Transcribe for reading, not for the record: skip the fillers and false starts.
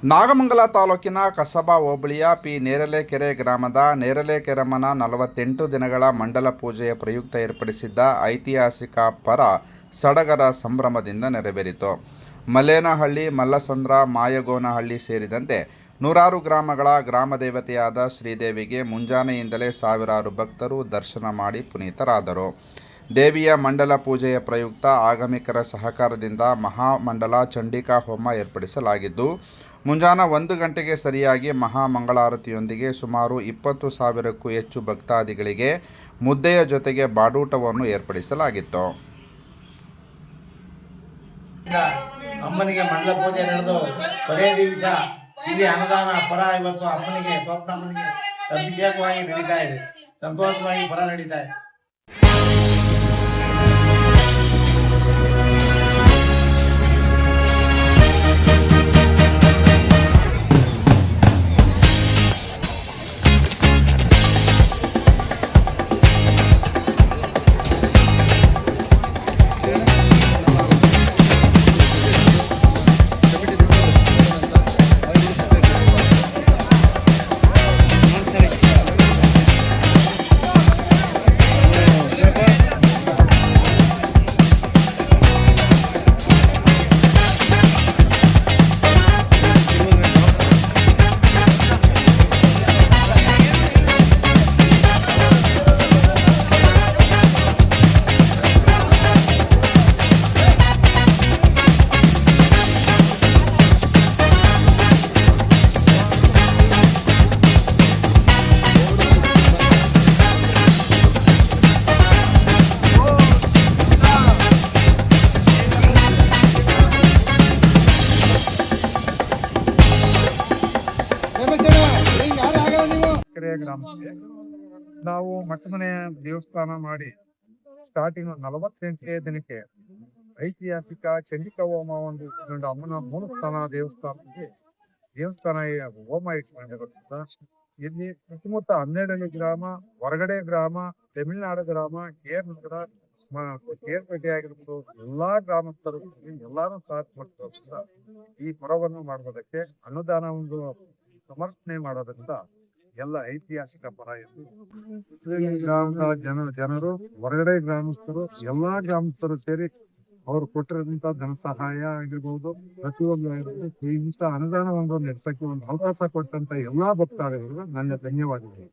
ನಾಗಮಂಗಲ ತಾಲೂಕಿನ ಕಸಬಾ ಹೋಬಳಿಯ ಪಿ ನೇರಲೆಕೆರೆ ಗ್ರಾಮದ ನೇರಲೆಕೆರಮ್ಮನ 48 ದಿನಗಳ ಮಂಡಲ ಪೂಜೆಯ ಪ್ರಯುಕ್ತ ಏರ್ಪಡಿಸಿದ್ದ ಐತಿಹಾಸಿಕ ಪರ ಸಡಗರ ಸಂಭ್ರಮದಿಂದ ನೆರವೇರಿತು. ಮಲ್ಲೇನಹಳ್ಳಿ, ಮಲ್ಲಸಂದ್ರ, ಮಾಯಗೋನಹಳ್ಳಿ ಸೇರಿದಂತೆ ನೂರಾರು ಗ್ರಾಮಗಳ ಗ್ರಾಮದೇವತೆಯಾದ ಶ್ರೀದೇವಿಗೆ ಮುಂಜಾನೆಯಿಂದಲೇ ಸಾವಿರಾರು ಭಕ್ತರು ದರ್ಶನ ಮಾಡಿ ಪುನೀತರಾದರು. ದೇವಿಯ ಮಂಡಲ ಪೂಜೆಯ ಪ್ರಯುಕ್ತ ಆಗಮಿಕರ ಸಹಕಾರದಿಂದ ಮಹಾಮಂಡಲ ಚಂಡಿಕಾ ಹೋಮ ಏರ್ಪಡಿಸಲಾಗಿದ್ದು, ಮುಂಜಾನೆ 1 ಗಂಟೆಗೆ ಸರಿಯಾಗಿ ಮಹಾಮಂಗಳಾರತಿಯೊಂದಿಗೆ ಸುಮಾರು 20,000ಕ್ಕೂ ಹೆಚ್ಚು ಭಕ್ತಾದಿಗಳಿಗೆ ಮುದ್ದೆಯ ಜೊತೆಗೆ ಬಾಡೂಟವನ್ನು ಏರ್ಪಡಿಸಲಾಗಿತ್ತು. ಅಮ್ಮನಿಗೆ ಮಂಡಲ ಪೂಜೆ ನಡೆದು ಕೊನೆಯ ದಿವಸ ಇಲ್ಲಿ ಅನ್ನದಾನ ಪರ ಇವತ್ತು ಅಮ್ಮನಿಗೆ ಅಭಿಷೇಕವಾಗಿ ನಡೀತಾ ಇದೆ. ಸಂತೋಷವಾಗಿ ಪರ ನಡೀತಾ ಇದೆ. ಗ್ರಾಮಕ್ಕೆ ನಾವು ಮಠಮನೆ ದೇವಸ್ಥಾನ ಮಾಡಿ ಸ್ಟಾರ್ಟಿಂಗ್ 48ನೇ ದಿನಕ್ಕೆ ಐತಿಹಾಸಿಕ ಚಂಡಿಕಾ ಹೋಮ ಒಂದು ಅಮ್ಮನ ಮೂಲಸ್ಥಾನ ದೇವಸ್ಥಾನ ಹೋಮ ಇಟ್ಕೊಂಡಿರೋದ್ರಿಂದ ಇಲ್ಲಿ ಸುತ್ತಮುತ್ತ 12 ಗ್ರಾಮ, ಹೊರಗಡೆ ಗ್ರಾಮ, ತಮಿಳುನಾಡು ಗ್ರಾಮ, ಕೇರ್ನಗರ, ಕೇರ್ಪೇಟೆ ಆಗಿರ್ಬೋದು ಎಲ್ಲಾ ಗ್ರಾಮಸ್ಥರು ಎಲ್ಲಾರು ಸಾಥ್ ಮಾಡ್ತಿರೋದ್ರಿಂದ ಈ ಪರವನ್ನು ಮಾಡೋದಕ್ಕೆ ಅನುದಾನ ಒಂದು ಸಮರ್ಪಣೆ ಮಾಡೋದ್ರಿಂದ ಎಲ್ಲ ಐತಿಹಾಸಿಕ ಪರ ಎಂದು ಗ್ರಾಮದ ಜನರು, ಹೊರಗಡೆ ಗ್ರಾಮಸ್ಥರು, ಎಲ್ಲಾ ಗ್ರಾಮಸ್ಥರು ಸೇರಿ ಅವ್ರು ಕೊಟ್ಟಿರೋಂತ ಧನ ಸಹಾಯ ಆಗಿರ್ಬೋದು, ಪ್ರತಿಯೊಂದು ಇಂತ ಅನುದಾನ ಒಂದು ನಡೆಸಕ್ಕೆ ಒಂದು ಅವಕಾಶ ಕೊಟ್ಟಂತ ಎಲ್ಲಾ ಭಕ್ತಾದಿಗಳು ನನ್ನ ಧನ್ಯವಾದಗಳು.